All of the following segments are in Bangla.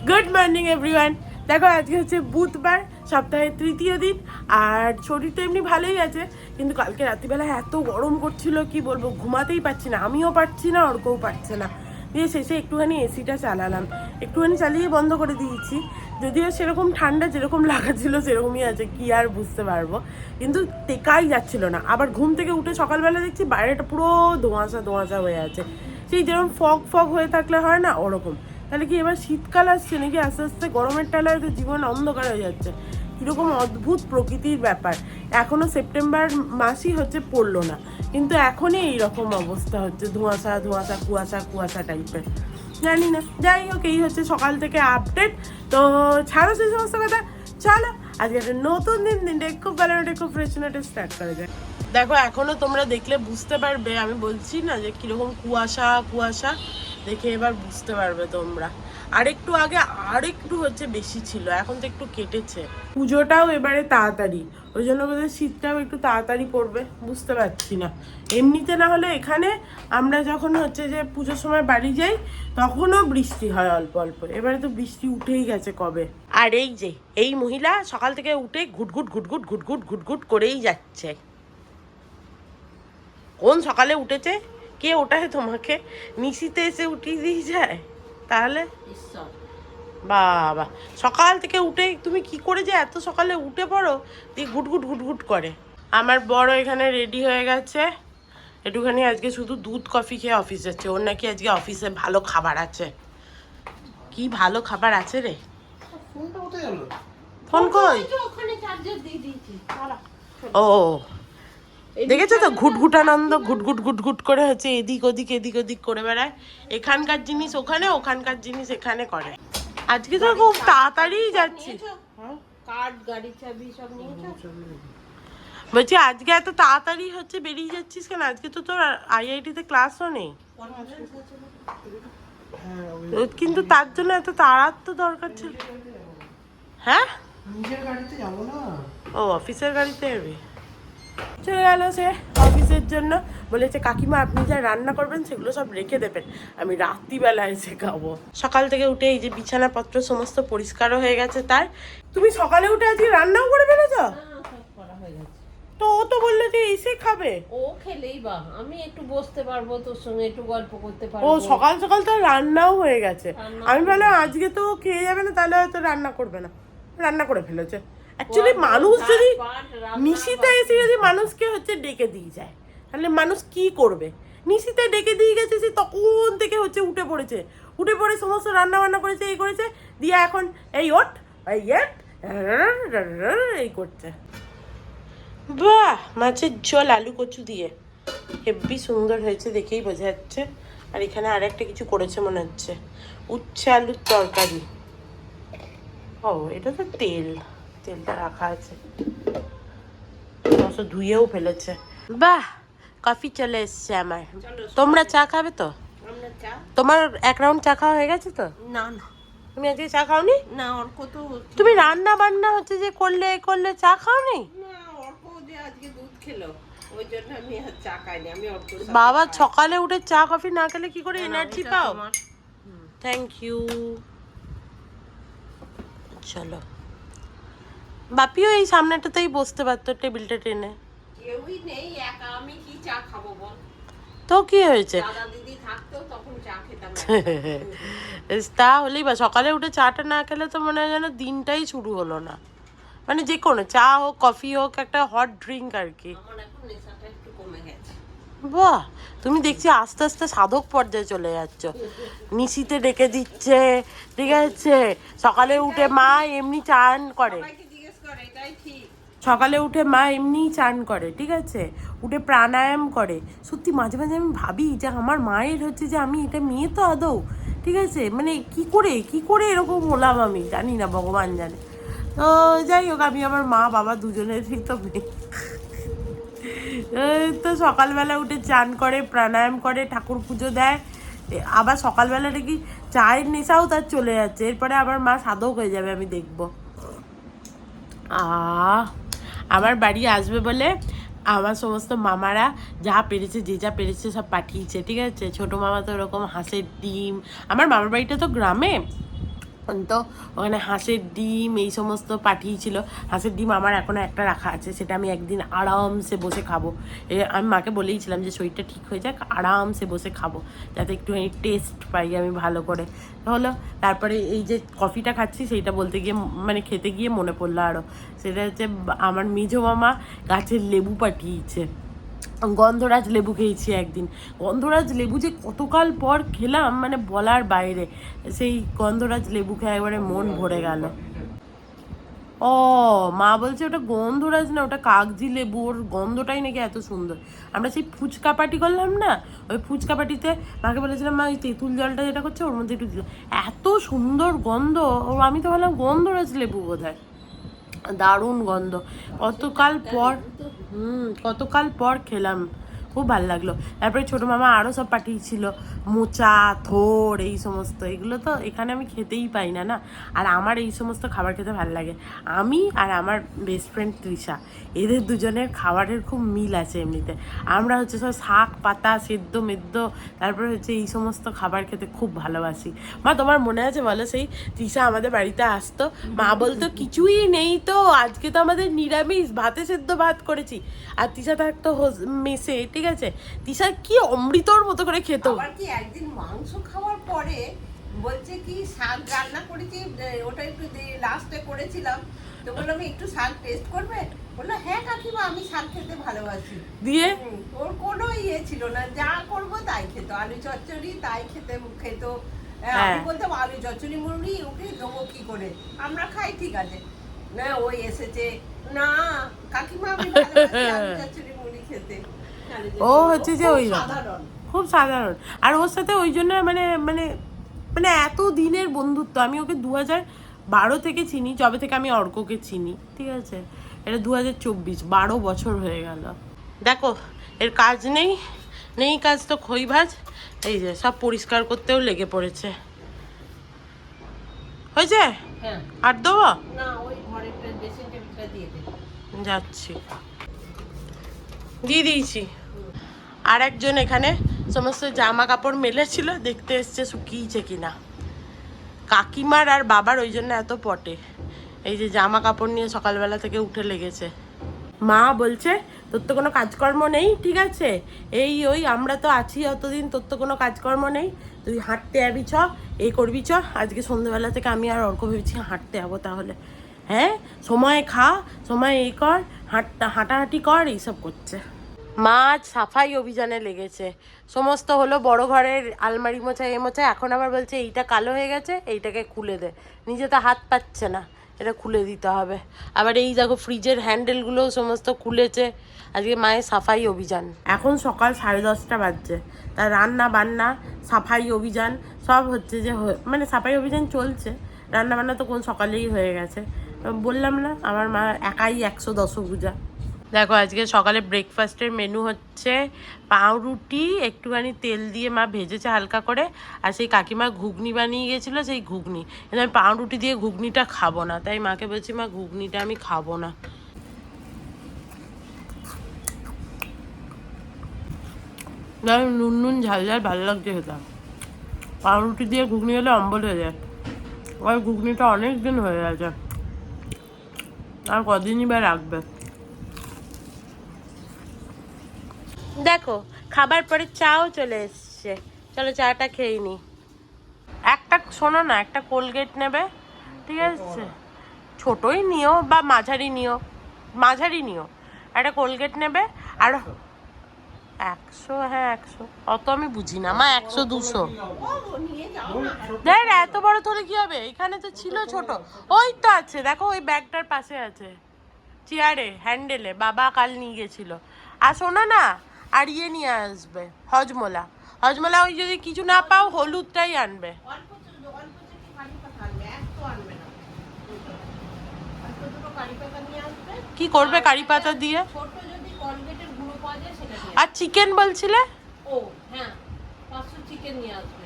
Good morning everyone. দেখো আজকে হচ্ছে বুধবার, সপ্তাহের তৃতীয় দিন। আর শরীর তো এমনি ভালোই আছে, কিন্তু কালকে রাত্রিবেলা এত গরম করছিল কি বলবো, ঘুমাতেই পারছি না, আমিও পারছি না, অর্কও পারছে না। দিয়ে শেষে একটুখানি এসিটা চালালাম, একটুখানি চালিয়ে বন্ধ করে দিয়েছি। যদিও সেরকম ঠান্ডা যেরকম লাগাচ্ছিল সেরকমই আছে, কি আর বুঝতে পারবো, কিন্তু টেকাই যাচ্ছিল না। আবার ঘুম থেকে উঠে সকালবেলা দেখছি বাইরেটা পুরো ধোঁয়াশা ধোঁয়াশা হয়ে আছে, সেই যেরকম ফগ ফগ হয়ে থাকলে হয় না ওরকম। তাহলে কি এবার শীতকাল আসছে নাকি আস্তে আস্তে? গরমের টালায় তো জীবন অন্ধকার হয়ে যাচ্ছে, কীরকম অদ্ভুত প্রকৃতির ব্যাপার। এখনও সেপ্টেম্বর মাসই হচ্ছে পড়লো না, কিন্তু এখনই এইরকম অবস্থা হচ্ছে, ধোঁয়াশা ধোঁয়াশা কুয়াশা কুয়াশা টাইপের। জানি না, যাই হোক, এই হচ্ছে সকাল থেকে আপডেট। তো ছাড়ো সেই সমস্ত কথা, চলো আজকে একটা নতুন দিনটা খুব ভালো খুব ফ্রেশ নোটে স্টার্ট করা যায়। দেখো এখনো তোমরা দেখলে বুঝতে পারবে, আমি বলছি না যে কিরকম কুয়াশা কুয়াশা, দেখে এবার বুঝতে পারবে তোমরা। আরেকটু আগে আরেকটু হচ্ছে বেশি ছিল, এখন তো একটু কেটেছে। পুজোটাও এবারে তাড়াতাড়ি, ওই জন্য বোধহয় শীতটাও একটু তাড়াতাড়ি পড়বে, বুঝতে পারছি না। এমনিতে না হলে এখানে আমরা যখন হচ্ছে যে পুজোর সময় বাড়ি যাই তখনও বৃষ্টি হয় অল্প অল্প, এবারে তো বৃষ্টি উঠেই গেছে কবে। আর এই যে এই মহিলা সকাল থেকে উঠে ঘুটঘুট ঘুটঘুট ঘুটঘুট ঘুটঘুট করেই যাচ্ছে। কোন সকালে উঠেছে? কে ওঠায় তোমাকে? নিশিতে এসে উঠিয়ে দিয়ে যায়? তাহলে বাবা, সকাল থেকে উঠে তুমি কি করে যে এত সকালে উঠে পড়ো, দিয়ে ঘুটঘুট ঘুটঘুট করে। আমার বড় এখানে রেডি হয়ে গেছে, একটুখানি আজকে শুধু দুধ কফি খেয়ে অফিস যাচ্ছে। ওর নাকি আজকে অফিসে ভালো খাবার আছে। কি ভালো খাবার আছে রে? ফোন কই? ও দেখেছো তো, ঘুটঘুটানন্দ ঘুটঘুট ঘুটঘুট করে হচ্ছে এদিক ওদিক এদিক ওদিক করে বেড়ায়। এখানকার জিনিস ওখানে, ওখানকার জিনিস এখানে করে। আজকে তো খুব তাড়াতাড়ি যাচ্ছি। বলছি আজকে এত তাড়াতাড়ি হচ্ছে বেরিয়ে যাচ্ছিস কেন? আজকে তো তোর আইআইটিতে ক্লাসও নেই, কিন্তু তার জন্য এত তাড়ার তো দরকার ছিল। হ্যাঁ, ও অফিসের গাড়িতে যাবি? চলে গেল সে অফিসের জন্য। বলেছে কাকিমা আপনি যা রান্না করবেন সেগুলো সব রেখে দেবেন, আমি রাত্রিবেলা এসে খাবো। সকাল থেকে উঠে এই যে বিছানাপত্র সমস্ত পরিষ্কারও হয়ে গেছে তার। তুমি সকালে উঠে আজকে রান্নাও করে ফেলেছ? তো ও তো বললো যে এসে খাবে। ও খেলেই বা আমি একটু বসতে পারবো, তোর সঙ্গে একটু গল্প করতে পারবো। ও সকাল সকাল তো রান্নাও হয়ে গেছে। আমি ভাবলাম আজকে তো খেয়ে যাবে না, তাহলে হয়তো রান্না করবে না, রান্না করে ফেলেছে। অ্যাকচুয়ালি মানুষ যদি নিশিতে এসে যদি মানুষকে হচ্ছে ডেকে দিয়ে যায় তাহলে মানুষ কি করবে? নিশিতে ডেকে দিয়ে গেছে, সে তখন থেকে হচ্ছে উঠে পড়েছে, উঠে পড়ে সমস্ত রান্না বান্না করেছে, এই করেছে, দিয়ে এখন এই ওঠ এই এই করছে। বাহ, মাছের ঝোল আলু কচু দিয়ে হেব্বি সুন্দর হয়েছে, দেখেই বোঝা যাচ্ছে। আর এখানে আর একটা কিছু করেছে মনে হচ্ছে, উচ্ছে আলুর তরকারি। ও এটা তো তেলটা রাখা আছে, ধুয়েও ফেলেছে। বাহ, কফি চলে এসছে আমার। তোমরা চা খাবে তো? তোমার এক রাউন্ড চা খাওয়া হয়ে গেছে তো? না না, তুমি আজকে চা খাওনি? না অর্ক তো তুমি রান্না বান্না হচ্ছে যে করলে চা খাওনি? না, অর্ক যে আজকে দুধ খেলো ওই জন্য আমি আর চা খাইনি। আমি অর্ক বাবা সকালে উঠে চা কফি না খেলে কি করে এনার্জি পাও? Thank you. চলো, বাপিও এই সামনেটাতেই বসতে পারতো টেবিলটা টেনে। কেউই নেই, একা আমি কি চা খাবো বল? তো কি হয়েছে? দাদা দিদি থাকতো তখন চা খেতাম। তাহলেই বা সকালে উঠে চাটা না খেলে তো মনে হয় যেন দিনটাই শুরু হলো না। মানে যে কোনো চা হোক কফি হোক, একটা হট ড্রিঙ্ক আর কি। আমার এখন নেশাটা একটু কমে গেছে। বাহ, তুমি দেখছি আস্তে আস্তে সাধক পর্যায়ে চলে যাচ্ছ। নিশিতে ডেকে দিচ্ছে, ঠিক আছে, সকালে উঠে মা এমনি চান করে, সকালে উঠে মা এমনি চান করে, ঠিক আছে, উঠে প্রাণায়াম করে। সত্যি মাঝে মাঝে আমি ভাবি যে আমার মায়ের হচ্ছে যে আমি এটা মেয়ে তো আদৌ, ঠিক আছে, মানে কি করে এরকম হলাম আমি জানি না, ভগবান জানে। তো যাই হোক, আমি আমার মা বাবা দুজনেরই তো মেয়ে। তো সকালবেলা উঠে চান করে, প্রাণায়াম করে, ঠাকুর পুজো দেয়, আবার সকালবেলা দেখি চায়ের নেশাও তার চলে যাচ্ছে। এরপরে আবার মা সাধক হয়ে যাবে, আমি দেখবো। আমার বাড়ি আসবে বলে আমার সমস্ত মামারা যা পেরেছে, যে যা পেরেছে সব পাঠিয়েছে, ঠিক আছে। ছোটো মামা তো ওরকম হাঁসের ডিম, আমার মামার বাড়িটা তো গ্রামে, তো ওখানে হাঁসের ডিম এই সমস্ত পাঠিয়েছিল। হাঁসের ডিম আমার এখনও একটা রাখা আছে, সেটা আমি একদিন আরামসে বসে খাবো। আমি মাকে বলেইছিলাম যে শরীরটা ঠিক হয়ে যাক, আরামসে বসে খাবো, যাতে একটুখানি টেস্ট পাই আমি ভালো করে। হলো তারপরে এই যে কফিটা খাচ্ছি সেইটা বলতে গিয়ে মানে খেতে গিয়ে মনে পড়লো আরও, সেটা হচ্ছে আমার মেজো মামা গাছের লেবু পাঠিয়েছে। গন্ধরাজ লেবু খেয়েছি একদিন। গন্ধরাজ লেবু যে কতকাল পর খেলাম মানে বলার বাইরে। সেই গন্ধরাজ লেবু খেয়ে একবারে মন ভরে গেল। ও মা বলছে ওটা গন্ধরাজ না, ওটা কাগজি লেবু, ওর গন্ধটাই নাকি এত সুন্দর। আমরা সেই ফুচকা পার্টি করলাম না, ওই ফুচকা পার্টিতে মাকে বলেছিলাম মা ওই তেঁতুল জলটা যেটা করছে ওর মধ্যে একটু দিল, এত সুন্দর গন্ধ। ও আমি তো ভাবলাম গন্ধরাজ লেবু বোধহয়, দারুণ গন্ধ। কতকাল পর খেলাম, খুব ভালো লাগলো। তারপরে ছোটো মামা আরও সব পাঠিয়েছিল, মোচা, থোড়, এই সমস্ত। এগুলো তো এখানে আমি খেতেই পাই না না, আর আমার এই সমস্ত খাবার খেতে ভালো লাগে। আমি আর আমার বেস্ট ফ্রেন্ড তৃষা, এদের দুজনের খাবারের খুব মিল আছে এমনিতে। আমরা হচ্ছে সব শাক পাতা সেদ্ধ মেদ্দ, তারপরে হচ্ছে এই সমস্ত খাবার খেতে খুব ভালোবাসি। মা তোমার মনে আছে বলো, সেই তৃষা আমাদের বাড়িতে আসতো, মা বলতো কিছুই নেই তো, আজকে তো আমাদের নিরামিষ, ভাতে সেদ্ধ ভাত করেছি। আর তৃষা থাকতো মেসে, ঠিক আছে, তৃষা কি অমৃতর মতো করে খেত। আবার কি একদিন মাংস খাওয়ার পরে বলছে কি শাক রান্না করেছি, ওটা একটু লাস্টে করেছিলাম, তো বললাম একটু শাক টেস্ট করবে, বললো হ্যাঁ কাকিমা আমি শাক খেতে ভালোবাসি। দিয়ে ওর কোনো ইয়ে ছিল না, যা করবো তাই খেত, আলু চচ্চড়ি তাই খেত। আমি বলতাম আলু চচ্চড়ি মুড়ি ওকে দেবো কি করে, আমরা খাই ঠিক আছে না, ওই এসেছে না কাকিমা আমি ভালোবাসি আলু চচ্চড়ি মুড়ি খেতে। ও হচ্ছে যে ওই খুব সাধারণ। আর ওর সাথে ওই জন্য মানে মানে মানে এত দিনের বন্ধুত্ব। আমি ওকে 2012 থেকে চিনি, যবে থেকে আমি অর্ককে চিনি, ঠিক আছে, এটা 2024, 12 বছর হয়ে গেল। দেখো এর কাজ নেই কাজ তো খই ভাজ, এই যে সব পরিষ্কার করতেও লেগে পড়েছে। হয়েছে? হ্যাঁ। আর দেবো না, ওই ঘরের ড্রেসিং টেবিলটা দিয়ে দে। যাচ্ছি, দিয়ে দিয়েছি। আর একজন এখানে সমস্ত জামা কাপড় মেলেছিল, দেখতে এসছে শুকিয়েছে কিনা। কাকিমার আর বাবার ওই জন্য এত পটে, এই যে জামা কাপড় নিয়ে সকালবেলা থেকে উঠে লেগেছে। মা বলছে তোর তো কোনো কাজকর্ম নেই, ঠিক আছে, ওই আমরা তো আছি অতদিন, তোর তো কোনো কাজকর্ম নেই, তুই হাঁটতে যাবি, চ এই করবি, চ। আজকে সন্ধ্যেবেলা থেকে আমি আর অর্ক ভেবেছি হাঁটতে যাবো তাহলে। হ্যাঁ, সময় খা, সময় এই কর, হাঁটাহাঁটি কর, এইসব করছে। মা আজ সাফাই অভিযানে লেগেছে। সমস্ত হলো বড় ঘরের আলমারি মোছা, মোছা, এখন আবার বলছে এইটা কালো হয়ে গেছে, এইটাকে খুলে দে। নিজে তো হাত পাচ্ছে না, এটা খুলে দিতে হবে। আবার এই দেখো ফ্রিজের হ্যান্ডেলগুলোও সমস্ত খুলেছে। আজকে মায়ের সাফাই অভিযান। এখন সকাল 10:30 বাজছে, তার রান্না বান্না সাফাই অভিযান সব হচ্ছে যে মানে সাফাই অভিযান চলছে। রান্না বান্না তো কোন সকালেই হয়ে গেছে। বললাম না আমার মা একাই 110 পূজা। দেখো আজকে সকালে ব্রেকফাস্টের মেনু হচ্ছে পাউরুটি, একটুখানি তেল দিয়ে মা ভেজেছে হালকা করে, আর সেই কাকিমা ঘুগনি বানিয়ে গেছিলো, সেই ঘুগনি। কিন্তু আমি পাউরুটি দিয়ে ঘুগনিটা খাবো না, তাই মাকে বলছি মা ঘুগনিটা আমি খাবো না। নুন ঝাল ঝাল ভালো লাগছে খেতাম। পাউরুটি দিয়ে ঘুগনি হলে অম্বল হয়ে যায়, আর ঘুগনিটা অনেক দিন হয়ে গেছে, আর কদিনই বা রাখবে। দেখো খাবার পরে চাও চলে এসছে, চলো চাটা খেয়ে নি। একটা শোনো না, একটা কোলগেট নেবে, ঠিক আছে, ছোটই নিও বা মাঝারি নিও, একটা কোলগেট নেবে। আর 100, হ্যাঁ 100, অত আমি বুঝি না মা, 100 200 দেখ, এত বড় থলে কি হবে, এখানে তো ছিল ছোট, ওই তো আছে দেখো, ওই ব্যাগটার পাশে আছে চেয়ারে হ্যান্ডেলে, বাবা কাল নিয়ে গেছিল। আর শোনো না, আর ইয়ে নিয়ে আসবে হজমোলা, ওই যদি কিছু না পাও হলুদটাই আনবে। কি করবে কারি পাতা দিয়ে? আর চিকেন বলছিলে? ও হ্যাঁ, 500 চিকেন নিয়ে আসবে।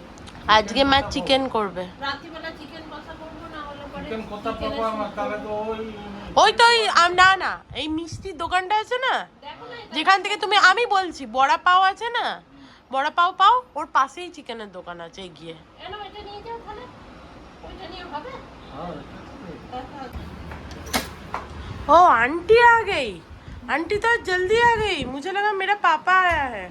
আজকে মা চিকেন করবে, রাত্রিবেলা চিকেন কষা করব, না হলে পরে চিকেন কষা করব। আমার তাহলে তো ওই তো না এই মিষ্টির দোকানটা আছে না, যেখান থেকে তুমি, আমি বলছি বড়া পাও আছে না, বড়া পাও ওর পাশেই চিকেনের দোকান আছে, গিয়ে এটা নিয়ে যাও তাহলে। ওইটা নিয়ে হবে? ओ आंटी आ गई। आंटी तो जल्दी आ गई, मुझे लगा मेरा पापा आया है।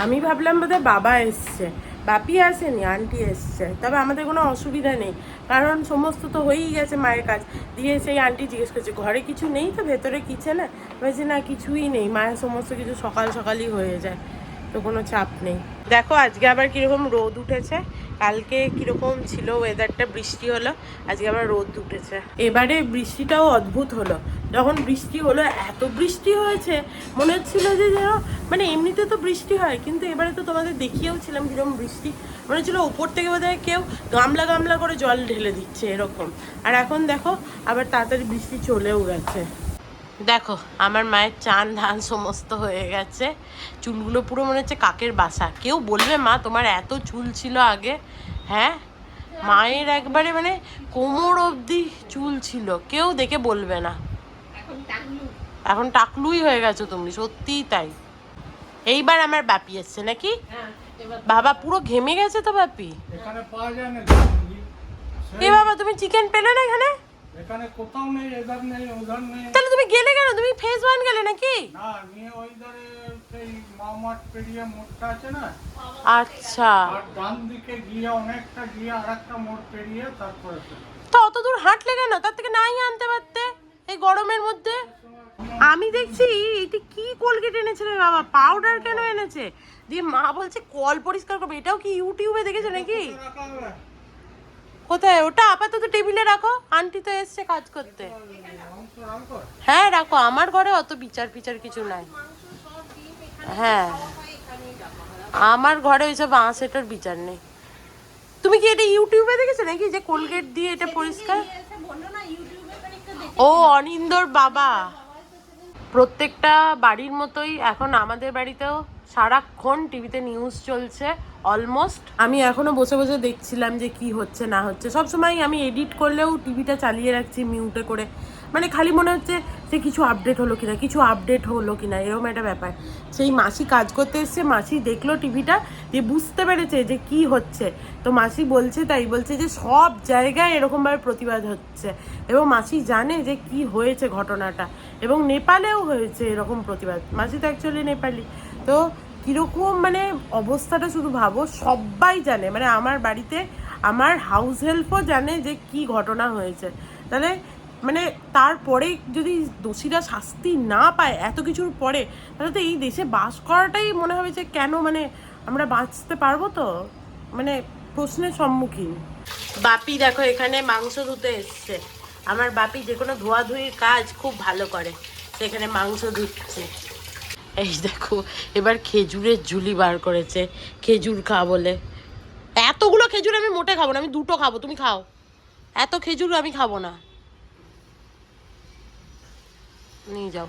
আমি ভাবলাম বোধহয় বাবা এসছে, বাপি আসেনি, আন্টি এসছে। তবে আমাদের কোনো অসুবিধা নেই, কারণ সমস্ত তো হয়েই গেছে মায়ের কাজ দিয়ে। সেই আন্টি জিজ্ঞেস করছে ঘরে কিছু নেই তো, ভেতরে কিচেনে? বলছে না কিছুই নেই, মায়ের সমস্ত কিছু সকাল সকালই হয়ে যায়, তো কোনো চাপ নেই। দেখো আজকে আবার কীরকম রোদ উঠেছে, কালকে কীরকম ছিল ওয়েদারটা, বৃষ্টি হলো, আজকে আবার রোদ উঠেছে। এবারে বৃষ্টিটাও অদ্ভুত হলো, যখন বৃষ্টি হলো এত বৃষ্টি হয়েছে মনে হচ্ছিল যে যেন মানে এমনিতে তো বৃষ্টি হয়, কিন্তু এবারে তো তোমাদের দেখিয়েওছিলাম কীরকম বৃষ্টি, মনে হচ্ছিলো উপর থেকে বোধহয় কেউ গামলা গামলা করে জল ঢেলে দিচ্ছে এরকম। আর এখন দেখো আবার তাড়াতাড়ি বৃষ্টি চলেও গেছে। দেখো আমার মায়ের চান ধান সমস্ত হয়ে গেছে, চুলগুলো পুরো মনে হচ্ছে কাকের বাসা। কেউ বলবে মা তোমার এত চুল ছিল আগে? হ্যাঁ, মায়ের একবারে মানে কোমর অবধি চুল ছিল, কেউ দেখে বলবে না। এখন টাকলুই হয়ে গেছো তুমি, সত্যিই তাই। এইবার আমার বাপি এসছে নাকি? বাবা পুরো ঘেমে গেছে তো বাপি। এখানে পাওয়া যায় না। এ বাবা তুমি চিকেন পেলে না এখানে? এখানে কোথাও নেই, এধার নেই, ওধার নেই। তাহলে তুমি গেলে কেন? তুমি ফেজ ওয়ান গেলে নাকি? না, নিয়ে ওই ধারে সেই মামাট পেরিয়ে মোড়টা আছে না, আচ্ছা, আর ডান দিকে গিয়ে অনেকটা গিয়ে আরেকটা মোড় পেরিয়ে তারপরে তো অত দূর হাঁটলে কেন? তার থেকে নাই আনতে পারতে এই গরমের মধ্যে। আমি দেখছি এটি কি কোলগেট এনেছে রে বাবা, পাউডার কেন এনেছে? দিয়ে মা বলছে কল পরিষ্কার করবে, এটাও কি ইউটিউবে দেখেছো নাকি? রাখা হবে। কোথায় ওটা? আপাতত টেবিলে রাখো, আন্টি তো এসছে কাজ করতে। মাংস রাখো? হ্যাঁ রাখো, আমার ঘরে অত বিচার পিচার কিছু নাই। হ্যাঁ আমার ঘরে ওইসব বাঁশেটার বিচার নেই। তুমি কি এটা ইউটিউবে দেখেছো নাকি যে কোলগেট দিয়ে এটা পরিষ্কার? ও অনিন্দর বাবা। প্রত্যেকটা বাড়ির মতোই এখন আমাদের বাড়িতেও সারাক্ষণ টিভিতে নিউজ চলছে অলমোস্ট। আমি এখনো বসে বসে দেখছিলাম যে কি হচ্ছে না হচ্ছে। সবসময় আমি এডিট করলেও টিভিটা চালিয়ে রাখছি মিউটে করে, মানে খালি মনে হচ্ছে যে কিছু আপডেট হলো কিনা, কিছু আপডেট হলো কিনা, এরকম একটা ব্যাপার। সেই মাসি কাজ করতে এসছে, মাসি দেখলো টিভিটা, দিয়ে বুঝতে পেরেছে যে কি হচ্ছে। তো মাসি বলছে, তাই বলছে যে সব জায়গায় এরকমভাবে প্রতিবাদ হচ্ছে, এবং মাসি জানে যে কি হয়েছে ঘটনাটা, এবং নেপালেও হয়েছে এরকম প্রতিবাদ। মাসি তো অ্যাকচুয়ালি নেপালি। তো কীরকম মানে অবস্থাটা শুধু ভাবো, সবাই জানে, মানে আমার বাড়িতে আমার হাউস হেল্পও জানে যে কি ঘটনা হয়েছে। তাহলে মানে তারপরে যদি দোষীরা শাস্তি না পায় এত কিছুর পরে, তাহলে তো এই দেশে বাস করাটাই মনে হবে যে কেন, মানে আমরা বাঁচতে পারবো তো, মানে প্রশ্নের সম্মুখীন। বাপি দেখো এখানে মাংস ধুতে এসছে। আমার বাপি যে কোনো ধোয়াধুয়ির কাজ খুব ভালো করে, সেখানে মাংস ধুচ্ছে। এই দেখো এবার খেজুরের ঝুলি বার করেছে, খেজুর খা বলে। এতগুলো খেজুর আমি মোটে খাবো না, আমি দুটো খাবো, তুমি খাও। এত খেজুর আমি খাবো না, নিয়ে যাও।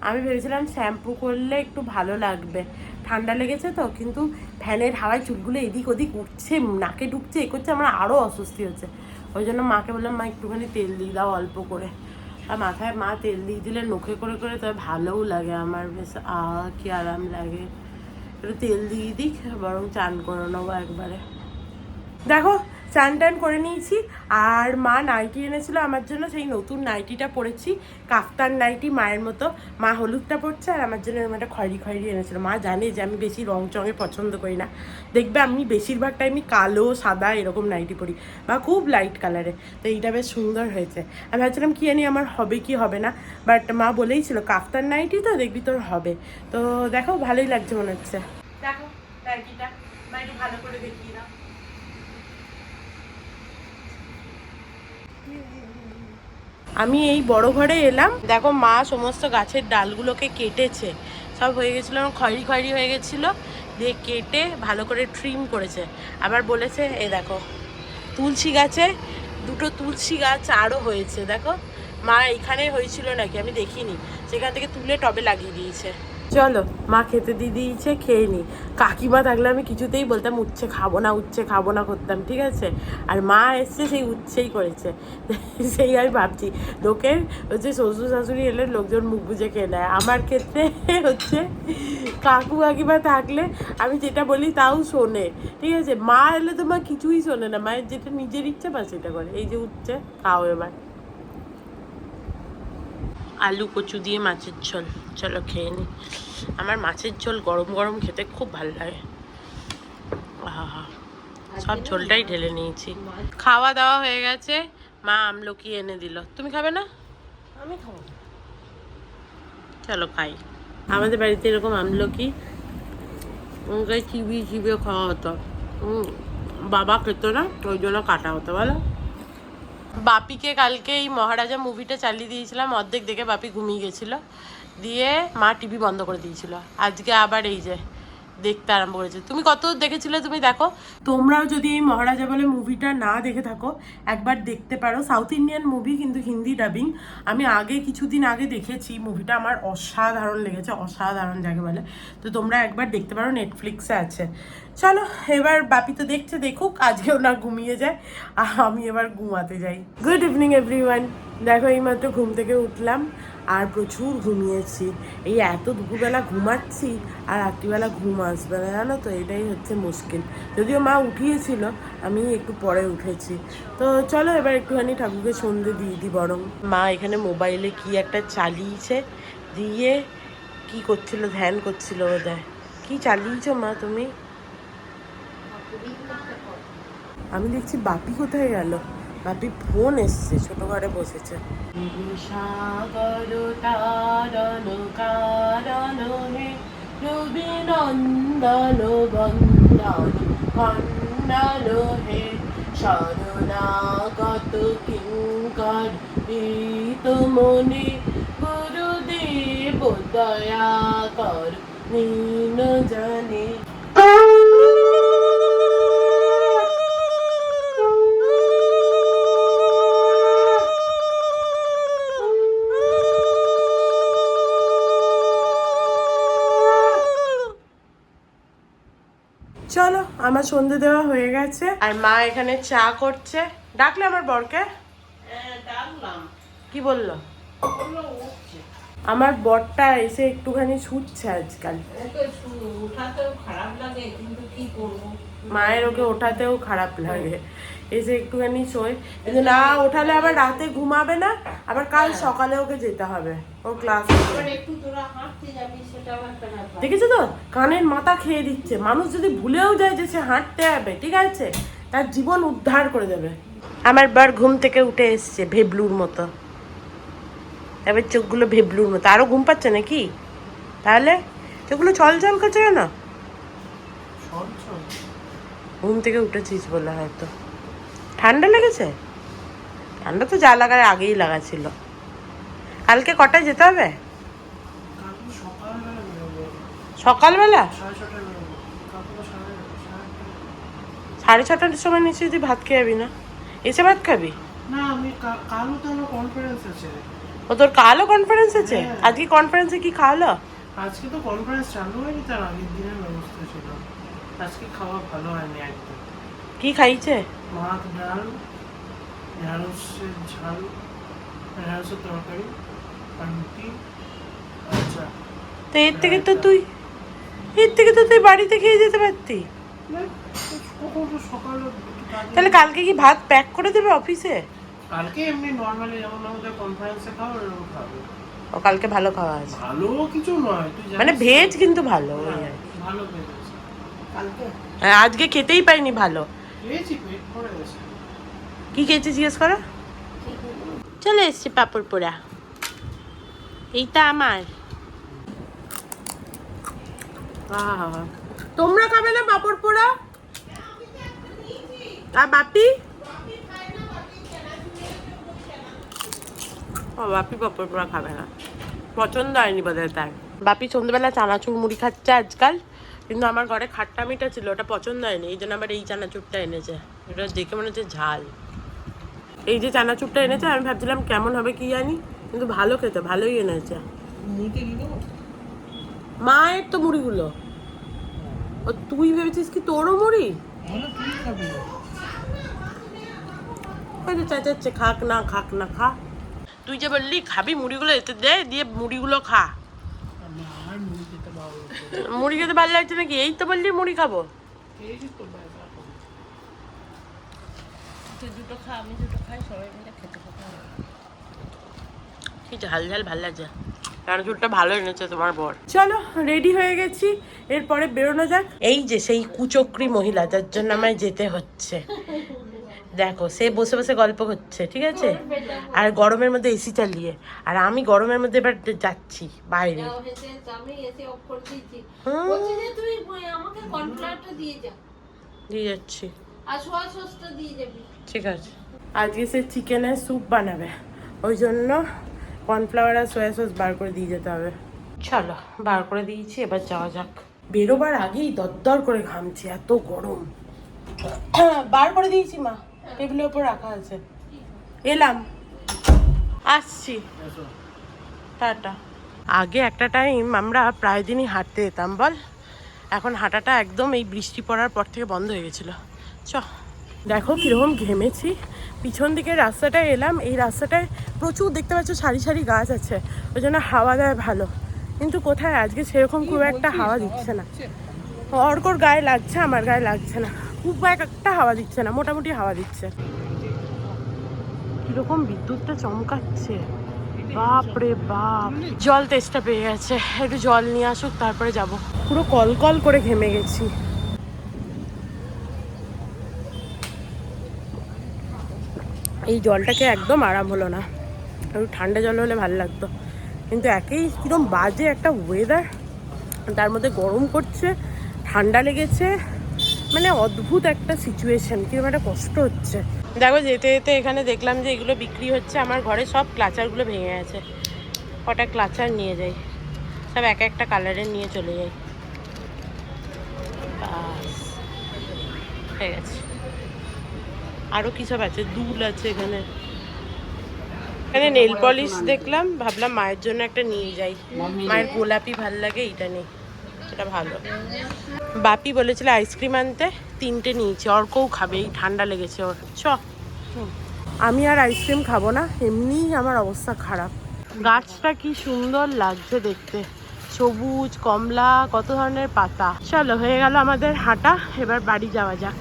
আমি ভেবেছিলাম শ্যাম্পু করলে একটু ভালো লাগবে, ঠান্ডা লেগেছে তো, কিন্তু ফ্যানের হাওয়ায় চুলগুলো এদিক ওদিক উঠছে, নাকে ঢুকছে, এ করছে, আমার আরও অস্বস্তি হচ্ছে। ওই জন্য মাকে বললাম মা একটুখানি তেল দিয়ে দাও অল্প করে। আর মাথায় মা তেল দিয়ে দিলে নখে করে করে তবে ভালোও লাগে আমার, বেশ কি আরাম লাগে। একটু তেল দিয়ে দিক, বরং চান করে নেবো একবারে। দেখো চান টান করে নিয়েছি, আর মা নাইটি এনেছিল আমার জন্য, সেই নতুন নাইটিটা পরেছি, কাফতান নাইটি মায়ের মতো। মা হলুদটা পরছে, আর আমার জন্য এরকম একটা খয়েরি খয়েরি এনেছিল। মা জানে যে আমি বেশি রং চঙে পছন্দ করি না, দেখবে আমি বেশিরভাগ টাইমই কালো সাদা এরকম নাইটি পরি, বা খুব লাইট কালারে। তো এইটা বেশ সুন্দর হয়েছে। আমি ভাবছিলাম কি জানি আমার হবে কি হবে না, বাট মা বলেই ছিল কাফতান নাইটি তো দেখবি তোর হবে। তো দেখো ভালোই লাগছে মনে হচ্ছে। দেখো নাইটিটা মা একটু ভালো করে দেখিয়ে দাও। আমি এই বড় ঘরে এলাম, দেখো মা সমস্ত গাছের ডালগুলোকে কেটেছে, সব হয়ে গেছিলো খয়েরি খয়েরি হয়ে গেছিলো, দিয়ে কেটে ভালো করে ট্রিম করেছে। আবার বলেছে এ দেখো তুলসী গাছে দুটো তুলসী গাছ আরও হয়েছে। দেখো মা এখানে হয়েছিল নাকি আমি দেখিনি, সেখান থেকে তুলে টবে লাগিয়ে দিয়েছে। চলো, মা খেতে দিয়ে দিয়েছে, খেয়ে নি। কাকিমা থাকলে আমি কিছুতেই বলতাম উচ্ছে খাবো না করতাম, ঠিক আছে। আর মা এসছে, সেই উচ্ছেই করেছে। সেই আমি ভাবছি, লোকের হচ্ছে শ্বশুর শাশুড়ি এলে লোকজন মুখ বুঝে খেয়ে নেয়, আমার ক্ষেত্রে হচ্ছে কাকু কাকিমা থাকলে আমি যেটা বলি তাও শোনে, ঠিক আছে। মা এলে তো মা কিছুই শোনে না, মায়ের যেটা নিজের ইচ্ছা বা সেটা করে। এই যে উচ্ছে, খাও এবার। আলু কচু দিয়ে মাছের ঝোল, চলো খেয়ে নি। আমার মাছের ঝোল গরম গরম খেতে খুব ভালো লাগে। আহা, সব ঝোলটাই ঢেলে নিয়েছি। খাওয়া দাওয়া হয়ে গেছে, মা আমলকি এনে দিল। তুমি খাবে না? আমি খাবো। চলো খাই। আমাদের বাড়িতে এরকম আমলকি ওকে চিবিয়ে চিবিয়ে খাওয়া হতো। বাবা খেত না, ওই জন্য কাটা হতো, বলো। বাপিকে কালকে এই মহারাজা মুভিটা চালিয়ে দিয়েছিলাম, অর্ধেক দেখে বাপি ঘুমিয়ে গেছিলো, দিয়ে মা টিভি বন্ধ করে দিয়েছিল। আজকে আবার এই যে দেখতে আরম্ভ করেছে। তুমি কত দেখেছিলে তুমি দেখো। তোমরাও যদি এই মহারাজা বলে মুভিটা না দেখে থাকো, একবার দেখতে পারো। সাউথ ইন্ডিয়ান মুভি, কিন্তু হিন্দি ডাবিং। আমি কিছুদিন আগে দেখেছি মুভিটা, আমার অসাধারণ লেগেছে, অসাধারণ যাকে বলে। তো তোমরা একবার দেখতে পারো, নেটফ্লিক্সে আছে। চলো এবার বাপি তো দেখছে, দেখুক, আজকেও না ঘুমিয়ে যায়, আর আমি এবার ঘুমাতে যাই। Good evening everyone. দেখো এইমাত্র ঘুম থেকে উঠলাম আর প্রচুর ঘুমিয়েছি। এই এত দুপুরবেলা ঘুমাচ্ছি আর রাত্রিবেলা ঘুম আসবে না, জানো তো, এটাই হচ্ছে মুশকিল। যদিও মা উঠিয়েছিল, আমি একটু পরে উঠেছি। তো চলো এবার একটুখানি ঠাকুরকে সন্ধে দিয়ে দিই বরং। মা এখানে মোবাইলে কি একটা চালিয়েছে, দিয়ে কি করছিল, ধ্যান করছিল বোধহয়। কি চালিয়েছো মা তুমি? আমি দেখছি বাপি কোথায় গেল। বাপি ফোন এসছে, ছোট ঘরে বসেছে। সাগর তারণ কারণ হে রবি নন্দন বন্দন খণ্ডন হে শরণাগত কিঙ্কর মনে গুরুদেব দয়া কর নীন জানে। চলো আমার সন্ধে দেওয়া হয়ে গেছে, আর মা এখানে চা করছে। ডাকলে আমার বরকে? ডাকলাম, কি বললো? আমার বরটা এসে একটুখানি শুচ্ছে আজকাল। ওকে উঠাতেও খারাপ লাগে, কিন্তু কি করবো, মায়ের ওকে ওঠাতেও খারাপ লাগে, এসে একটুখানি শোয়। কিন্তু না ওঠালে আবার রাতে ঘুমাবে না, আবার কাল সকালে ওকে যেতে হবে, ওর ক্লাস। একটু তোরা হাঁটতে যাবি, সেটা আমার একটা ব্যাপার। দেখেছো তো, কানের মাথা খেয়ে দিচ্ছে। মানুষ যদি ভুলেও যায় যে সে হাঁটতে যাবে, ঠিক আছে, তার জীবন উদ্ধার করে দেবে। আমার বার ঘুম থেকে উঠে এসছে ভেবলুর মতো, এবার চোখগুলো ভেবলুর মতো। আরো ঘুম পাচ্ছে নাকি? তাহলে চোখগুলো ছল ছল করছে কেন? ঘুম থেকে উঠেছিস বলে হয়তো। ঠান্ডা লেগেছে? ঠান্ডা তো যা লাগার আগেই লাগা ছিল। কালকে কটায় যেতে হবে? সকালবেলা 6:30টার সময় নিশ্চয়ই তুই ভাত খেয়ে যাবি না? এসে ভাত খাবি? না, আমি কালও তো আমার কনফারেন্স আছে। ও তোর কালও কনফারেন্স আছে? আজকে কনফারেন্সে কি খাওয়ালো? আজকে তো কনফারেন্স চালু হয়নি, তার আগের দিনের ব্যবস্থা ছিল। আজকে খাওয়া ভালো হয়নি একদম। কি খাইছে? ভাত, ডাল, ঢেঁড়সের ঝাল, ঢেঁড়সের তরকারি আর রুটি। আচ্ছা, তো এর থেকে তো তুই বাড়িতে খেয়ে যেতে পারতি। সকালে তাহলে কালকে কি ভাত প্যাক করে দেবে অফিসে? কালকে এমনি নর্মালি যেমন আমাদের কনফারেন্সে খাও এরকম খাবো। ও কালকে ভালো খাওয়া আছে, ভালো কিছু নয়, তুই মানে ভেজ কিন্তু ভালো। ভালো পেয়েছিস কালকে হ্যাঁ, আজকে খেতেই পাইনি ভালো। পেয়েছি, পেট ভরে গেছে। কি খেয়েছি জিজ্ঞেস করো। চলে এসছি পাপড় পোড়া, এইটা আমার। আহা, তোমরা খাবে না পাপড় পোড়া? আর বাপি? ও বাপি পাপড় পোড়া খাবে না, পছন্দ হয়নি বোধহয় তার। বাপি সন্ধ্যেবেলা চানাচুর মুড়ি খাচ্ছে আজকাল, কিন্তু আমার ঘরে খাট্টা মিঠা ছিল, ওটা পছন্দ হয়নি, এই জন্য আবার এই চানাচুরটা এনেছে। এটা দেখে মনে হচ্ছে ঝাল। এই যে চানাচুরটা এনেছে, আমি ভাবছিলাম কেমন হবে কি জানি, কিন্তু ভালো খেতে, ভালোই এনেছে। মায়ের তো মুড়িগুলো। ও তুই ভেবেছিস কি তোরও মুড়ি? তুই খাবি? চেঁচাচ্ছে খাক না খাক না, খা। তুই যে বললি খাবি মুড়িগুলো, এতে দে, দিয়ে মুড়িগুলো খা। আমার মুড়ি খেতে ভালো লাগে। মুড়ি খেতে ভালো লাগছে নাকি? এই তো বললি মুড়ি খাবো। এই যে তো ব্যাপার। তুই দুটো খা, আমি দুটো খাই, সবাই মিলে খেতে খেতে হবে। কি ঝাল ঝাল ভাল লাগছে। চানাচুরটা ভালো এনেছে তোমার বর। চলো রেডি হয়ে গেছি, এরপরে বেরোনো যাক। এই যে সেই কুচক্রি মহিলা যার জন্য আমায় যেতে হচ্ছে, দেখো সে বসে বসে গল্প করছে, ঠিক আছে, আর গরমের মধ্যে এসি চালিয়ে, আর আমি গরমের মধ্যে এবার যাচ্ছি বাইরে। আমি এসে অফ করে দিয়েছি। হুম। বলছি যে তুই আমাকে কর্নফ্লাওয়ারটা দিয়ে যা, দিয়ে যাচ্ছি। আর সোয়া সসটা দিয়ে যাবি। ঠিক আছে। আজকে সে চিকেনের স্যুপ বানাবে, ওই জন্য কর্নফ্লাওয়ার আর সয়া সস বার করে দিয়ে যেতে হবে। চলো বার করে দিয়েছি, এবার যাওয়া যাক। বেরোবার আগেই দরদর করে ঘামছি, এত গরম। বার করে দিয়েছি মা, টেবিলের উপর রাখা আছে। এলাম, আসছি, টাটা। আগে একটা টাইম আমরা প্রায় দিনই হাঁটতে যেতাম বল, এখন হাঁটাটা একদম এই বৃষ্টি পড়ার পর থেকে বন্ধ হয়ে গেছিলো। চ দেখো কিরকম ঘেমেছি। পিছন দিকে রাস্তাটায় এলাম, এই রাস্তাটায় প্রচুর দেখতে পাচ্ছ সারি সারি গাছ আছে, ওই জন্য হাওয়া দেয় ভালো, কিন্তু কোথায় আজকে সেরকম খুব একটা হাওয়া দিচ্ছে না। অর্কর গায়ে লাগছে, আমার গায়ে লাগছে না, খুব একটা হাওয়া দিচ্ছে না, মোটামুটি হাওয়া দিচ্ছে। কিরকম বিদ্যুৎটা চমকাচ্ছে, বাপরে বাপ। জল তেষ্টা পেয়ে গেছে, একটু জল নিয়ে আসুক তারপরে যাব। পুরো কল কল করে ঘেমে গেছি। এই জলটাকে একদম আরাম হলো না, একটু ঠান্ডা জল হলে ভালো লাগতো, কিন্তু একেই কিরম বাজে একটা ওয়েদার, তার মধ্যে গরম করছে, ঠান্ডা লেগেছে, মানে অদ্ভুত একটা সিচুয়েশন, কিরকম একটা কষ্ট হচ্ছে। দেখো যেতে যেতে এখানে দেখলাম যে এগুলো বিক্রি হচ্ছে, আমার ঘরে সব ক্লাচারগুলো ভেঙে গেছে, কটা ক্লাচার নিয়ে যাই, সব এক একটা কালারের নিয়ে চলে যাই, বাস হয়ে গেছে। আরও কী সব আছে, দুল আছে এখানে, এখানে নেল পলিশ দেখলাম, ভাবলাম মায়ের জন্য একটা নিয়ে যাই, মায়ের গোলাপি ভাল লাগে, এইটা নেই, এটা ভালো। বাপি বলেছিল আইসক্রিম আনতে, 3টে নিয়েছি, অর্কও খাবে, এই ঠান্ডা লেগেছে ওর। চ আমি আর আইসক্রিম খাবো না, এমনিই আমার অবস্থা খারাপ। গাছটা কি সুন্দর লাগছে দেখতে, সবুজ কমলা কত ধরনের পাতা। চলো হয়ে গেল আমাদের হাঁটা, এবার বাড়ি যাওয়া যাক।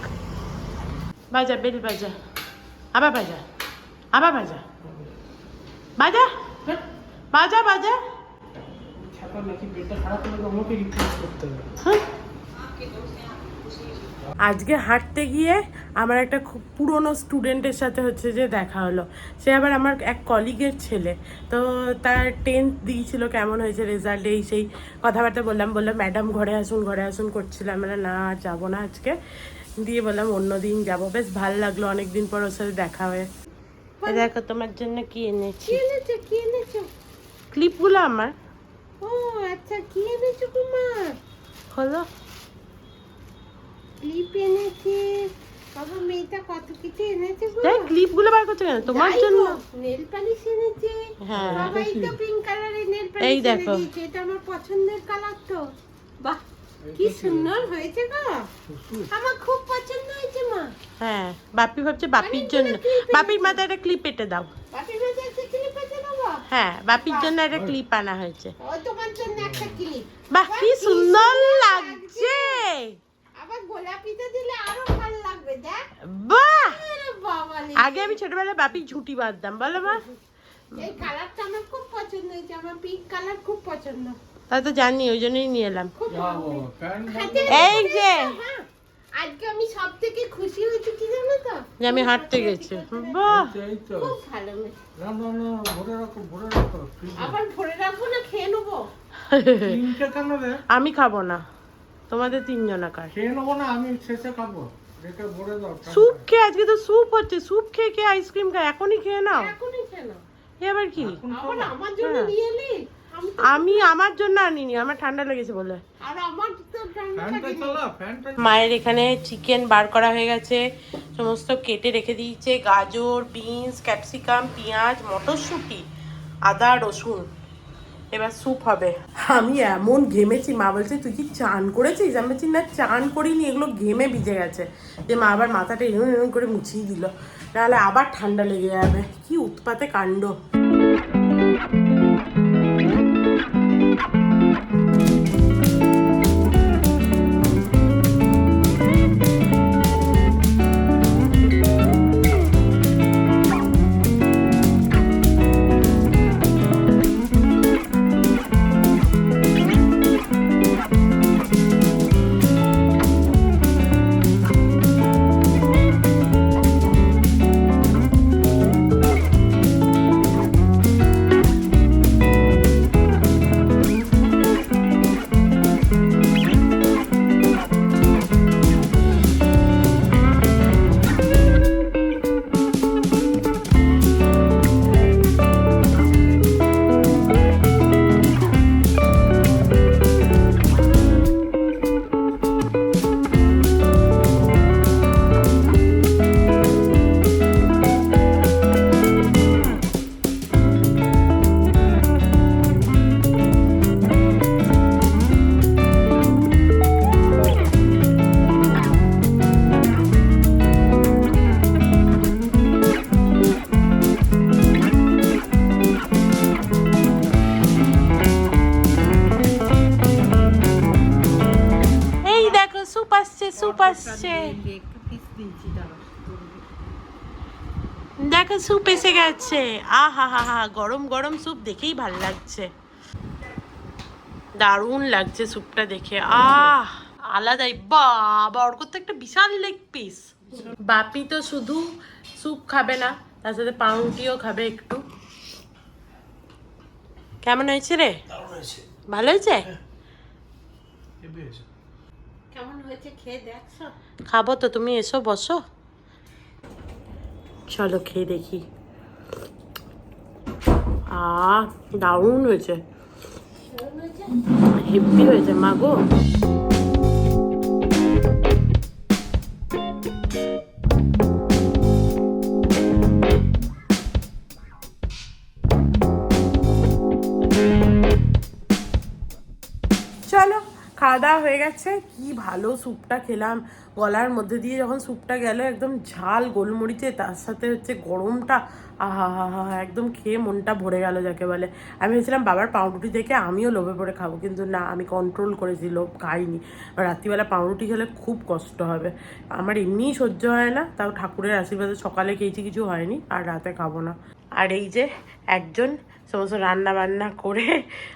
বাজা বেল বাজা, আবার বাজা, আবার বাজা, বাজা বাজা বাজা। আজকে হাঁটতে গিয়ে আমার একটা খুব পুরনো স্টুডেন্টের সাথে হচ্ছে যে দেখা হলো, সে আবার আমার এক কলিগের ছেলে, তো তার 10th দিয়েছিল, কেমন হয়েছে রেজাল্ট, এই সেই কথাবার্তা বললাম, বললাম ম্যাডাম ঘরে আসুন করছিলাম, আমরা না যাবো না আজকে, দিয়ে বললাম অন্য দিন যাবো। বেশ ভালো লাগলো অনেকদিন পর ওর সাথে দেখা হয়ে। দেখো তোমার জন্য কি এনেছি, কি এনেছো? ক্লিপগুলো আমার। ও আচ্ছা, কি এনেছো কুমার? হলো ক্লিপ এনেছে বাবা, মেয়েটা কত কিছু এনেছে গো। দেখ ক্লিপগুলো বার করছে কেন? তোমার জন্য নেল পালিশ এনেছে। হ্যাঁ বাবা এই তো পিঙ্ক কালারের নেল পালিশ এই এনে দেখো। দিয়েছে, এটা আমার পছন্দের কালার তো। বাহ কি সুন্দর হয়েছে গো, আমার খুব পছন্দ হয়েছে মা। হ্যাঁ বাপি ভাবছে বাপির জন্য, বাপির মাথায় একটা ক্লিপ এঁটে দাও। বাপির কাছে একটা ক্লিপ আছে বাবা। হ্যাঁ বাপির জন্য একটা ক্লিপ আনা হয়েছে। ও তোমার জন্য একটা ক্লিপ। বাহ কি সুন্দর লাগছে, আবার গোলাপিতে দিলে আরো ভালো লাগবে, দেখ। বাহ আরে বাবা রে, আগে আমি ছোটবেলায় বাপির ঝুঁটি বাঁধতাম, বলো মা। এই কালারটা আমার খুব পছন্দ হয়েছে, আমার পিঙ্ক কালার খুব পছন্দ। তাই তো জানি, ওই জন্যই নিয়ে এলাম। খুব এই যে হ্যাঁ, আজকে আমি সব থেকে খুশি হয়েছি কি জানো তো, যে আমি হাঁটতে গেছি। বাহ খুব ভালো মেয়ে। না না না, ভরে রাখো ভরে রাখো। আবার ভরে রাখবো না, খেয়ে নেবো। তিনটে কেন রে? আমি খাবো না, তোমাদের 3 জনাকার খেয়ে নেবো না, আমি শেষে খাবো, রেখে ভরে দাও। স্যুপ খেয়ে, আজকে তো স্যুপ হচ্ছে, স্যুপ খেয়ে খেয়ে আইসক্রিম খায়, এখনই খেয়ে নাও। এখনই খেয়ে নাও। এ আবার কি? আবার আমার জন্য হ্যাঁ। নিয়ে এলি? আমি আমার জন্য আনিনি, আমার ঠান্ডা লেগেছে বলে। আর আমার তো ঠান্ডা ফ্যানটা লাগেনি। চালা, ফ্যানটা। মায়ের এখানে চিকেন বার করা হয়ে গেছে, সমস্ত কেটে রেখে দিয়েছে, গাজর, বিনস, ক্যাপসিকাম, পেঁয়াজ, মটরশুঁটি, আদা, রসুন, এবার স্যুপ হবে। আমি এমন ঘেমেছি, মা বলছে তুই কি চান করেছিস? আমি বলছি না চান করিনি, এগুলো ঘেমে ভিজে গেছে। যে মা আবার মাথাটা এরম এরম করে মুছিয়ে দিল, নাহলে আবার ঠান্ডা লেগে যাবে। কি উৎপাতে কাণ্ড। স্যুপ আসছে, দেখো স্যুপ এসে গেছে। আহা হা হা, গরম গরম স্যুপ দেখেই ভাল লাগছে, দারুণ লাগছে স্যুপটা দেখে। আলাদাই। বাবা, ওর তো একটা বিশাল লেগ পিস। বাপি তো শুধু স্যুপ খাবে না, তার সাথে পাউরুটিও খাবে একটু। কেমন হয়েছে রে? ভালো হয়েছে? কেমন হয়েছে খেয়ে দেখছো? খাবো তো, তুমি এসো বসো, চলো খেয়ে দেখি। দারুণ হয়েছে, হেভি হয়েছে মা গো। চলো খাওয়া দাওয়া হয়ে গেছে। কি ভালো স্যুপটা খেলাম, গলার মধ্যে দিয়ে যখন স্যুপটা গেল, একদম ঝাল গোলমরিচে, তার সাথে হচ্ছে গরমটা, আহা হা হা, একদম খেয়ে মনটা ভরে গেল যাকে বলে। আমি ভেবেছিলাম বাবার পাউরুটি থেকে আমিও লোভে পড়ে খাবো, কিন্তু না, আমি কন্ট্রোল করেছি, লোভ খাইনি। রাত্রিবেলা পাউরুটি খেলে খুব কষ্ট হবে, আমার এমনিই সহ্য হয় না, তাও ঠাকুরের আশীর্বাদে সকালে খেয়েছি, কিছু হয়নি, আর রাতে খাবো না। আর এই যে একজন সমস্ত রান্না বান্না করে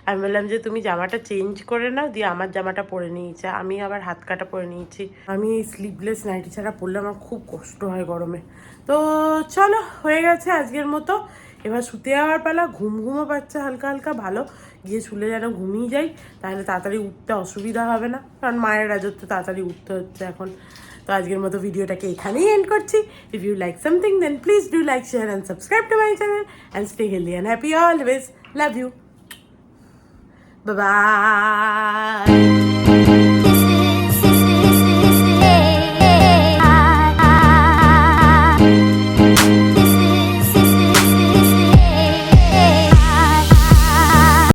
আমি বললাম যে তুমি জামাটা চেঞ্জ করে নাও, দিয়ে আমার জামাটা পরে নিয়েছে, আমি আবার হাত কাটা পরে নিয়েছি। আমি এই স্লিভলেস নাইটি ছাড়া পরলে আমার খুব কষ্ট হয় গরমে। তো চলো, হয়ে গেছে আজকের মতো, এবার শুতে যাওয়ার পালা। ঘুমও পাচ্ছে হালকা হালকা, ভালো গিয়ে শুলে যেন ঘুমিয়ে যাই, তাহলে তাড়াতাড়ি উঠতে অসুবিধা হবে না, কারণ মায়ের রাজত্ব তাড়াতাড়ি উঠতে হচ্ছে এখন। তো আজকের মতো ভিডিওটাকে এখানেই এন্ড করছি। If you like something then please do like, share and subscribe to my channel and stay healthy and happy always. Love you, bye by.